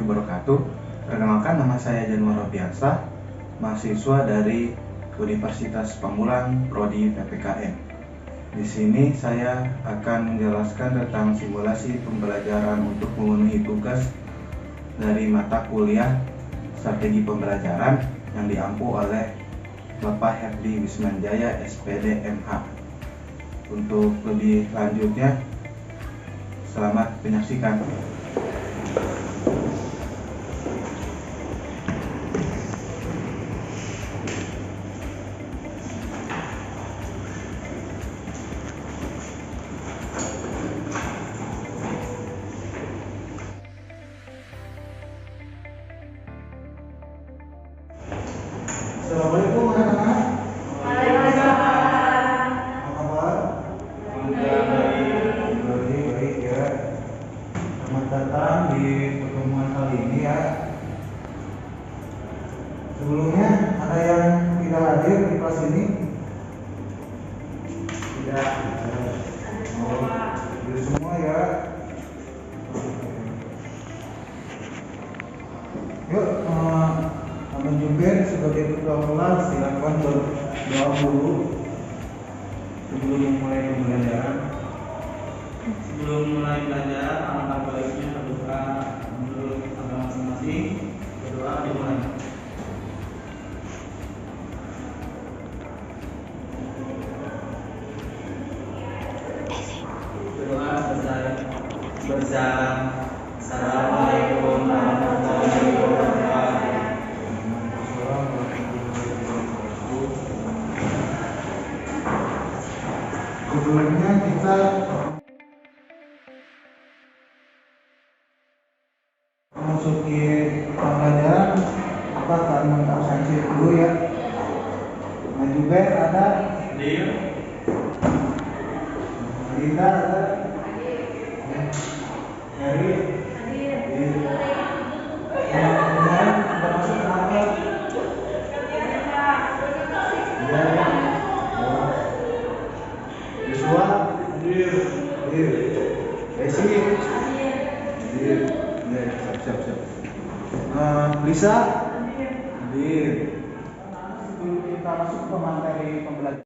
wabarakatuh. Perkenalkan, nama saya Januar Robiansa, mahasiswa dari Universitas Pamulang, Prodi PPKN. Di sini saya akan menjelaskan tentang simulasi pembelajaran untuk memenuhi tugas dari mata kuliah strategi pembelajaran yang diampu oleh Bapak Herdi Wismanjaya, SPD, MH. Untuk lebih lanjutnya, selamat menyaksikan. Assalamualaikum anak-anak. Waalaikumsalam. Apa kabar? Baik ya. Selamat datang di pertemuan kali ini ya. Sebelumnya ada yang tidak hadir di kelas ini? Tidak. Hadir semua ya. Yuk, Amin Jubir sebagai ketua kelas silakan berdoa dulu sebelum memulai pembelajaran. Sebelum mulai belajar, alangkah baiknya berdoa menurut agama masing-masing. Berdoa dimulai. Berdoa berjalan. Assalamualaikum warahmatullahi wabarakatuh. Sebelumnya kita memasuki pembelajaran, kita akan mengabsensi dulu ya. Nah juga ada Linda, ada Heri. Yang kemarin sudah masuk kenapa? Ya. Yosua, Desi, siap. Lisa, sebelum kita masuk ke materi pembelajaran,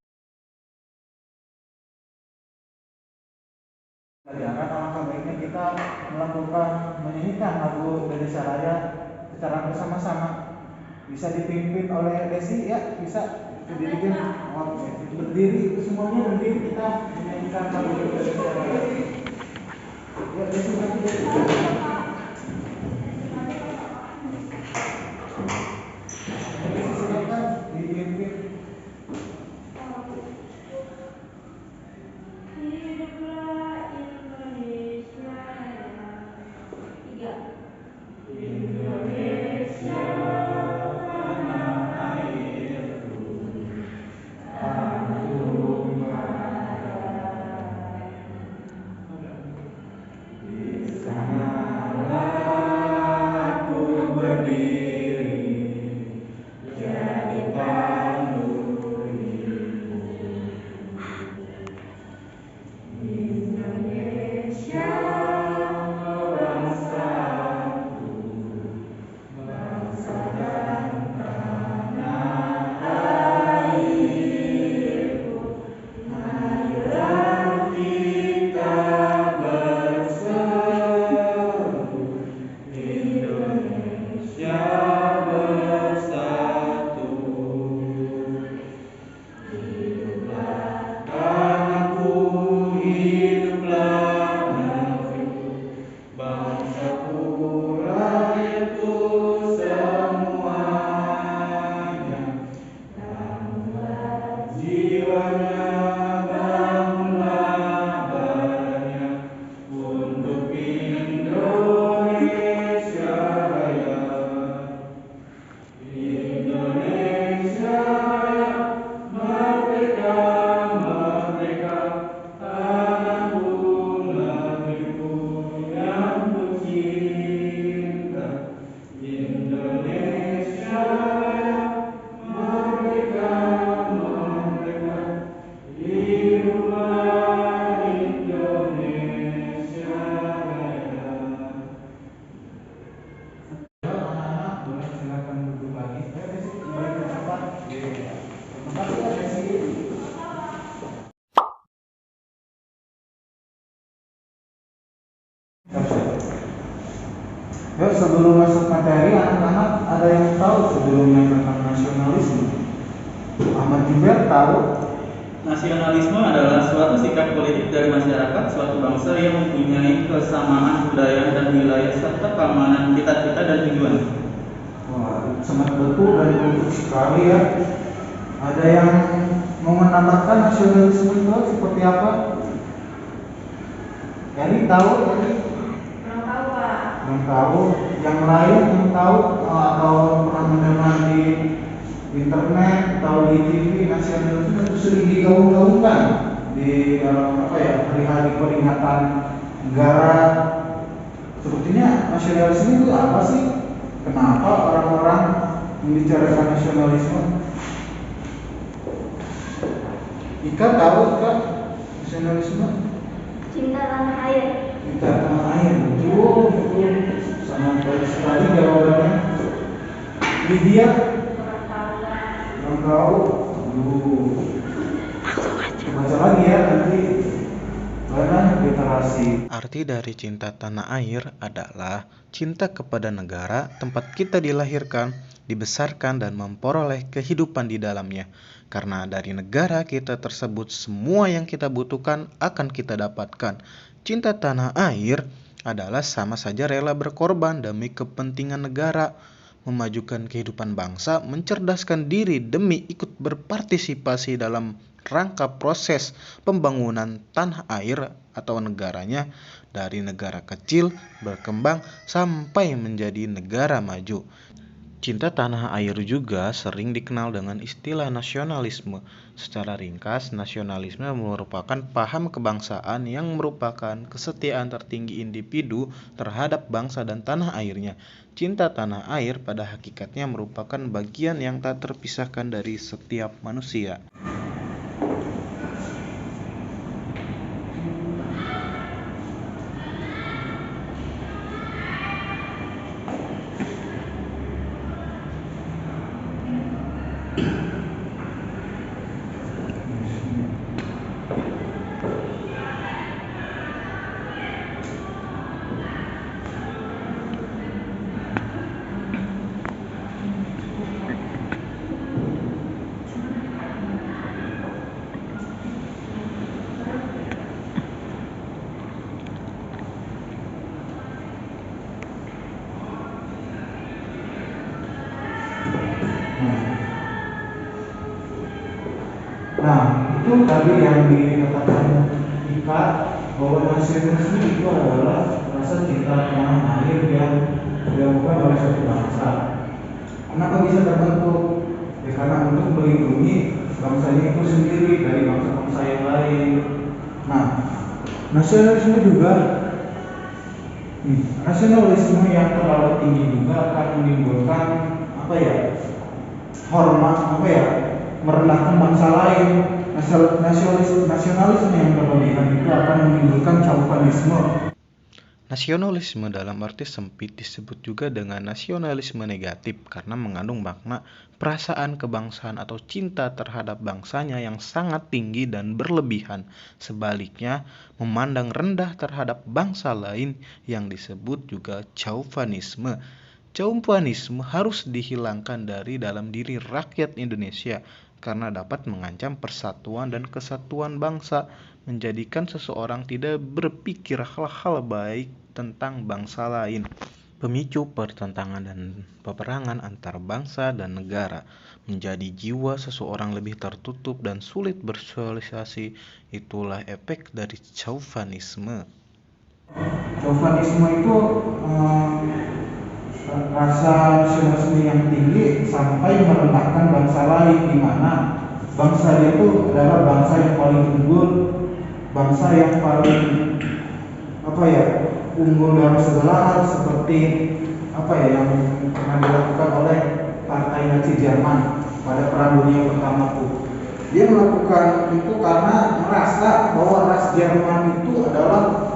alangkah baiknya kita melakukan menyanyikan lagu Indonesia Raya secara bersama-sama. Bisa dipimpin oleh Desi ya, bisa berdiri, semuanya berdiri, kita menyanyikan lagu Indonesia Raya. Ya, Desi nanti silakan dipimpin. Hiduplah Indonesia Raya. Indonesia tanah airku, tanah marga. Di sana juga tahu Nasionalisme adalah suatu sikap politik dari masyarakat suatu bangsa yang mempunyai kesamaan budaya dan wilayah serta keamanan cita-cita dan tujuan. wah, sangat betul dan betul sekali ya. Ada yang mau menambahkan nasionalisme itu seperti apa? Yani tahu yani? Kurang tahu Pak. Yang tahu, yang lain yang tahu atau pernah mendengar di internet atau di TV, nasionalisme itu sering digaung-gaungkan di hari-hari peringatan negara. Sebetulnya nasionalisme itu apa sih? Kenapa orang-orang membicarakan nasionalisme? Ika tahu Kak nasionalisme? Cinta tanah air. Cinta tanah air, betul, sangat baik sekali jawabannya. Lydia, Kurang tahu Pak. yang tahu, baca lagi ya nanti. Karena literasi. Arti dari cinta tanah air adalah cinta kepada negara tempat kita dilahirkan, dibesarkan, dan memperoleh kehidupan di dalamnya. Karena dari negara kita tersebut semua yang kita butuhkan akan kita dapatkan. Cinta tanah air adalah sama saja rela berkorban demi kepentingan negara, memajukan kehidupan bangsa, mencerdaskan diri demi ikut berpartisipasi dalam rangka proses pembangunan tanah air atau negaranya dari negara kecil berkembang sampai menjadi negara maju. Cinta tanah air juga sering dikenal dengan istilah nasionalisme. Secara ringkas, nasionalisme merupakan paham kebangsaan yang merupakan kesetiaan tertinggi individu terhadap bangsa dan tanah airnya. Cinta tanah air pada hakikatnya merupakan bagian yang tak terpisahkan dari setiap manusia. Nah, itu tadi yang dikatakan Ika bahwa nasionalisme itu adalah rasa cinta tanah air yang dilakukan oleh suatu bangsa. Kenapa bisa terbentuk? Ya karena untuk melindungi bangsanya itu sendiri dari bangsa-bangsa yang lain. Nah, nasionalisme juga nasionalisme yang terlalu tinggi juga akan menimbulkan merendahkan bangsa lain. Nasionalisme yang berlebihan itu akan menimbulkan chauvinisme. Nasionalisme dalam arti sempit disebut juga dengan nasionalisme negatif karena mengandung makna perasaan kebangsaan atau cinta terhadap bangsanya yang sangat tinggi dan berlebihan. Sebaliknya, memandang rendah terhadap bangsa lain yang disebut juga chauvinisme. Chauvinisme harus dihilangkan dari dalam diri rakyat Indonesia karena dapat mengancam persatuan dan kesatuan bangsa, menjadikan seseorang tidak berpikir hal-hal baik tentang bangsa lain, pemicu pertentangan dan peperangan antar bangsa dan negara, menjadi jiwa seseorang lebih tertutup dan sulit bersosialisasi. Itulah efek dari chauvinisme. Chauvinisme itu rasa nasionalisme yang tinggi sampai merendahkan bangsa lain, di mana bangsa itu adalah bangsa yang paling unggul, bangsa yang paling unggul dalam segala hal, seperti yang pernah dilakukan oleh partai Nazi Jerman pada Perang Dunia Pertama itu. Dia melakukan itu karena merasa bahwa ras Jerman itu adalah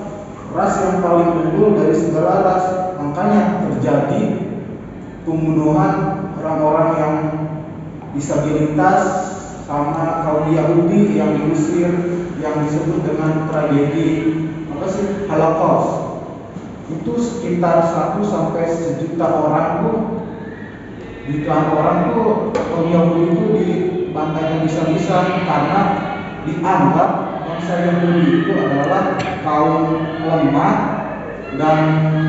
ras yang paling unggul dari segala ras. Makanya terjadi pembunuhan orang-orang yang disabilitas sama kaum Yahudi yang diusir, yang disebut dengan tragedi Holocaust. Itu sekitar 1 sampai 1 juta orang tuh, jutaan orang tuh kaum Yahudi itu pantainya bisa-bisa karena dianggap bangsa Yahudi itu adalah kaum lemah dan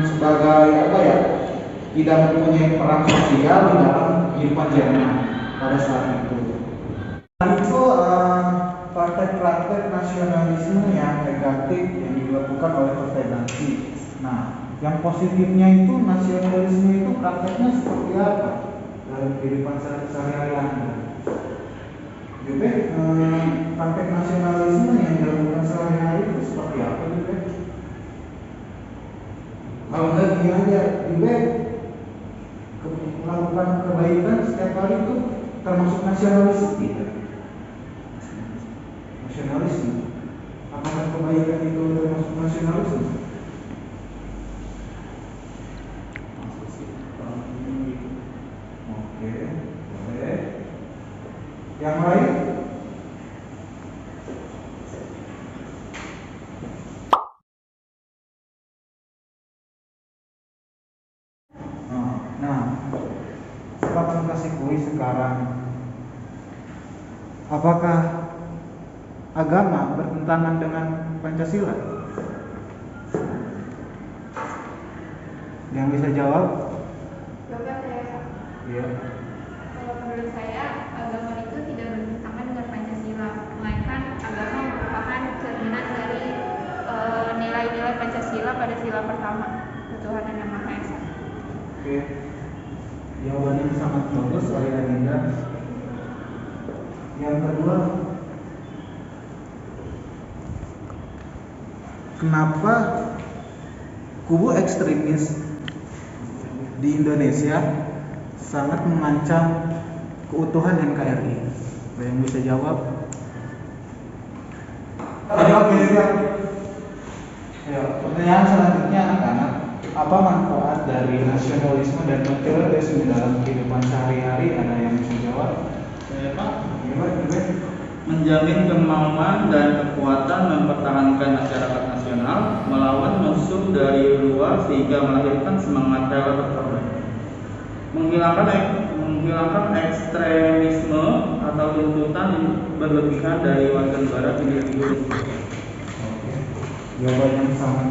sebagai tidak mempunyai peran sosial di dalam kehidupan Jerman pada saat itu. Dan itu praktek-praktek nasionalisme yang negatif yang dilakukan oleh partai Nazi. Nah, yang positifnya itu nasionalisme itu prakteknya seperti apa dalam kehidupan sehari-hari Anda? Juga praktek nasionalisme yang dilakukan sehari-hari itu seperti apa juga? Kalau enggak gini aja, juga melakukan kebaikan setiap hari itu termasuk nasionalisme tidak? Nasionalisme. Apakah kebaikan itu termasuk nasionalisme? Oke, boleh. Yang lain? Nah, setelah kasih kuis sekarang, apakah agama bertentangan dengan Pancasila? Yang bisa jawab? Coba saya. Iya. Kalau menurut saya, agama itu tidak bertentangan dengan Pancasila, melainkan agama merupakan cerminan dari nilai-nilai Pancasila pada sila pertama, ketuhanan yang Maha Esa. Oke. Jawabannya sangat bagus oleh Adinda. Yang kedua, kenapa kubu ekstremis di Indonesia sangat mengancam keutuhan NKRI? Ada yang bisa jawab? Ya, pertanyaan selanjutnya anak-anak, apa manfaat dari nasionalisme dan patriotisme dalam kehidupan sehari-hari? Ada yang bisa jawab? Saya Pak, Gimana? menjamin kemauan dan kekuatan mempertahankan masyarakat nasional melawan musuh dari luar sehingga melahirkan semangat rela berkorban. Menghilangkan ekstremisme atau tuntutan berlebihan dari warga negara individu. Oke. Jawaban yang sangat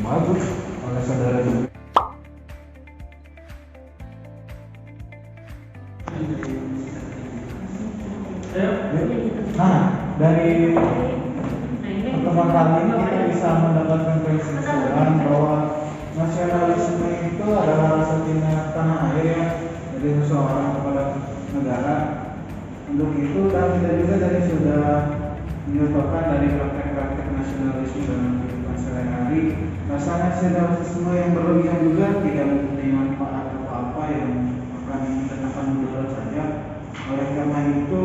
bagus oleh saudara juga. Nah, dari pertemuan kali ini kita bisa mendapatkan kesimpulan bahwa nasionalisme itu adalah rasa cinta tanah air ya, dari seseorang kepada negara. Untuk itu kita juga tadi sudah menyebabkan dari praktek-praktek nasionalisme dalam kehidupan sehari-hari. Rasa nasionalisme yang berlebihan juga tidak mempunyai manfaat apa-apa, yang akan mudarat saja. Oleh karena itu,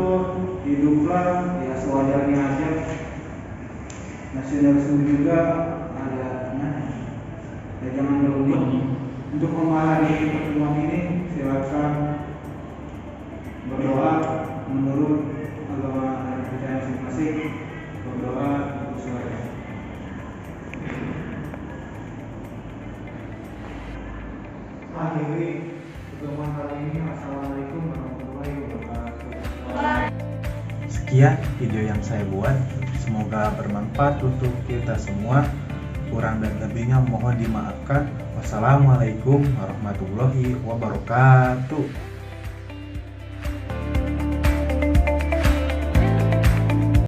hiduplah ya sewajarnya aja. Nasionalisme juga ada, ya jangan berlebihan. Untuk mengakhiri pertemuan ini, silakan berdoa menurut agama dan kepercayaan masing-masing. Berdoa untuk saya. Akhiri pertemuan kali ini. Assalamualaikum warahmatullahi wabarakatuh. Sekian video yang saya buat, semoga bermanfaat untuk kita semua. Kurang dan lebihnya mohon dimaafkan. Wassalamualaikum warahmatullahi wabarakatuh.